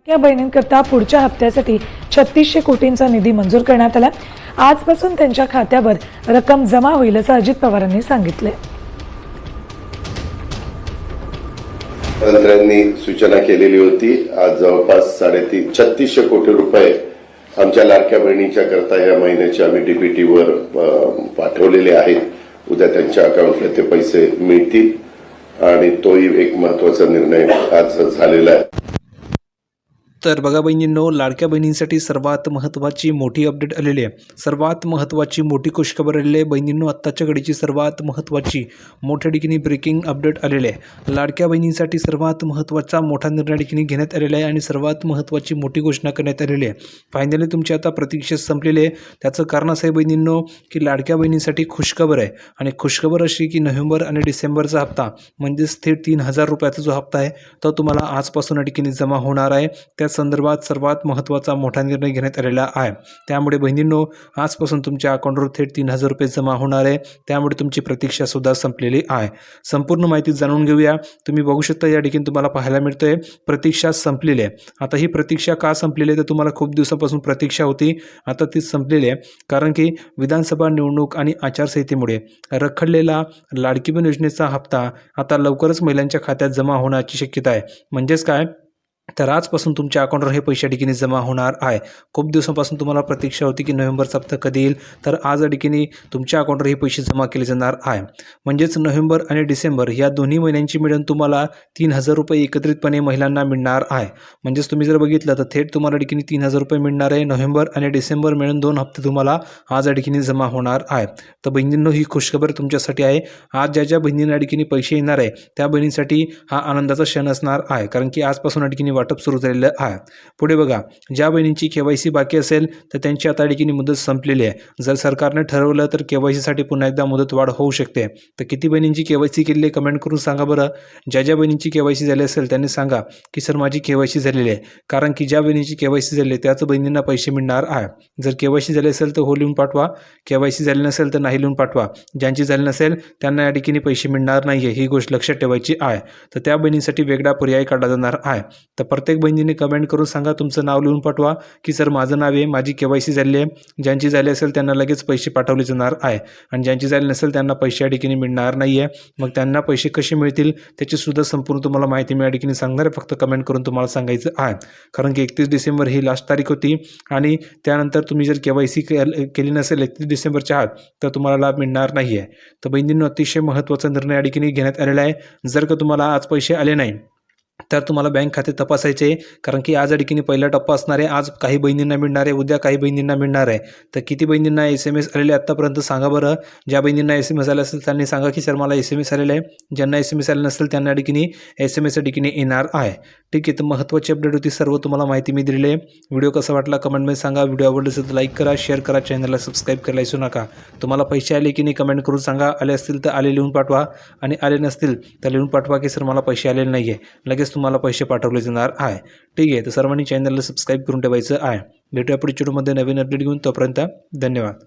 या बहिणींकरता पुढच्या हप्त्यासाठी 3600 कोटींचा निधी मंजूर करण्यात आला। आजपासून त्यांच्या खात्यावर रक्कम जमा होईल असं अजित पवारांनी सांगितले। मंत्र्यांनी सूचना केलेली होती। आज जवळपास 3600 कोटी रुपये आमच्या लाडक्या बहिणीच्या करता या महिन्याचे आम्ही डीबीटीवर पाठवलेले आहेत। उद्या त्यांच्या अकाउंटला ते पैसे मिळतील आणि तोही एक महत्त्वाचा निर्णय आज झालेला आहे। तर बघा बहिणींनो, लाडक्या बहिणींसाठी सर्वात महत्त्वाची मोठी अपडेट आलेली आहे। सर्वात महत्त्वाची मोठी खुशखबर आलेली आहे बहिणींनो। आत्ताच्या घडीची सर्वात महत्त्वाची मोठ्या ठिकाणी ब्रेकिंग अपडेट आलेली आहे। लाडक्या बहिणींसाठी सर्वात महत्त्वाचा मोठा निर्णय ठिकाणी घेण्यात आलेला आहे आणि सर्वात महत्त्वाची मोठी घोषणा करण्यात आलेली आहे। फायनली तुमची आता प्रतीक्षा संपलेली आहे। त्याचं कारण असं आहे बहिणींनो की लाडक्या बहिणींसाठी खुशखबर आहे आणि खुशखबर अशी की नोव्हेंबर आणि डिसेंबरचा हप्ता म्हणजेच थेट 3000 रुपयाचा जो हप्ता आहे तो तुम्हाला आजपासून या ठिकाणी जमा होणार आहे। त्या संदर्भात सर्वात महत्त्वाचा मोठा निर्णय घेण्यात आलेला आहे। त्यामुळे बहिणींनो, आजपासून तुमच्या अकाउंटवर थेट 3000 रुपये जमा होणार आहे। त्यामुळे तुमची प्रतीक्षा सुद्धा संपलेली आहे। संपूर्ण माहिती जाणून घेऊया। तुम्ही बघू शकता या ठिकाणी तुम्हाला पाहायला मिळतंय प्रतीक्षा संपलेली आहे। आता ही प्रतीक्षा का संपलेली आहे तर तुम्हाला खूप दिवसापासून प्रतीक्षा होती, आता ती संपलेली आहे। कारण की विधानसभा निवडणूक आणि आचारसंहितेमुळे रखडलेला लाडकी बहीण योजनेचा हप्ता आता लवकरच महिलांच्या खात्यात जमा होण्याची शक्यता आहे। म्हणजेच काय तर आजपासून तुमच्या अकाउंटवर हे पैसे ठिकाणी जमा होणार आहे। खूप दिवसांपासून तुम्हाला प्रतीक्षा होती की नोव्हेंबरचा हप्ता कधी येईल, तर आज ठिकाणी तुमच्या अकाउंटवर हे पैसे जमा केले जाणार आहे। म्हणजेच नोव्हेंबर आणि डिसेंबर या दोन्ही महिन्यांची मिळून तुम्हाला 3000 रुपये एकत्रितपणे महिलांना मिळणार आहे। म्हणजेच तुम्ही जर बघितलं तर थेट तुम्हाला ठिकाणी 3000 रुपये मिळणार आहे। नोव्हेंबर आणि डिसेंबर मिळून 2 हप्ते तुम्हाला आज ठिकाणी जमा होणार आहे। तर बहिणींनो, ही खुशखबर तुमच्यासाठी आहे। आज ज्या ज्या बहिणींना ठिकाणी पैसे येणार आहे त्या बहिणींसाठी हा आनंदाचा क्षण असणार आहे, कारण की आजपासून ठिकाणी वाटप सुरू झालेलं आहे। पुढे बघा, ज्या बहिणींची केवायसी बाकी असेल तर त्यांची आता ठिकाणी मुदत संपलेली आहे। जर सरकारने ठरवलं तर केवायसी साठी पुन्हा एकदा मुदत वाढ होऊ शकते। तर किती बहिणींची केवायसी केली आहे कमेंट करून सांगा बरं। ज्या ज्या बहिणींची केवायसी झाली असेल त्यांनी सांगा की सर माझी केवायसी झालेली आहे, कारण की ज्या बहिणीची केवायसी झाली आहे त्याच बहिणींना पैसे मिळणार आहे। जर केवायसी झाली असेल तर हो लिहून पाठवा, केवायसी झाली नसेल तर नाही लिहून पाठवा। ज्यांची झाली नसेल त्यांना या ठिकाणी पैसे मिळणार नाहीये, ही गोष्ट लक्षात ठेवायची आहे। तर त्या बहिणींसाठी वेगळा पर्याय काढला जाणार आहे। तर प्रत्येक बहिणीने कमेंट करून सांगा, तुमचं नाव लिहून पाठवा की सर माझं नाव आहे, माझी केवायसी झाली आहे। ज्यांची झाली असेल त्यांना लगेच पैसे पाठवले जाणार आहे आणि ज्यांची झाली नसेल त्यांना पैसे या ठिकाणी मिळणार नाही आहे। मग त्यांना पैसे कसे मिळतील त्याची सुद्धा संपूर्ण तुम्हाला माहिती मी या ठिकाणी सांगणार आहे, फक्त कमेंट करून तुम्हाला सांगायचं आहे। कारण की 31 डिसेंबर ही लास्ट तारीख होती आणि त्यानंतर तुम्ही जर केवायसी केली नसेल 31 डिसेंबरच्या आत तर तुम्हाला लाभ मिळणार नाही आहे। तर बहिणींनो, अतिशय महत्त्वाचा निर्णय या ठिकाणी घेण्यात आलेला आहे। जर का तुम्हाला आज पैसे आले नाही तर तुम्हाला बँक खाते तपासायचे, कारण की आज ठिकाणी पहिला टप्पा असणार आहे। आज काही बहिणींना मिळणार आहे, उद्या काही बहिणींना मिळणार आहे। तर किती बहिणींना SMS आलेले आत्तापर्यंत सांगा बरं। ज्या बहिणींना SMS आले असेल त्यांनी सांगा की सर मला SMS आलेलं आहे। ज्यांना SMS आले नसेल त्यांना ठिकाणी SMS ठिकाणी येणार आहे। ठीक आहे, तर महत्त्वाची अपडेट होती, सर्व तुम्हाला माहिती मी दिलेली आहे। व्हिडिओ कसा वाटला कमेंटमध्ये सांगा। व्हिडिओ आवडला असेल तर लाईक करा, शेअर करा, चॅनलला सबस्क्राईब करायला विसरू नका। तुम्हाला पैसे आले की नाही कमेंट करून सांगा। आले असतील तर आले लिहून पाठवा आणि आले नसतील तर लिहून पाठवा की सर मला पैसे आलेले नाही आहे, लगेच तुम्हाला पैसे पाठवले जाणार आहे। ठीक आहे, तर सर्वांनी चॅनलला सबस्क्राईब करून ठेवायचं आहे। भेटूया पुढच्या व्हिडिओमध्ये नवीन अपडेट घेऊन, तोपर्यंत धन्यवाद।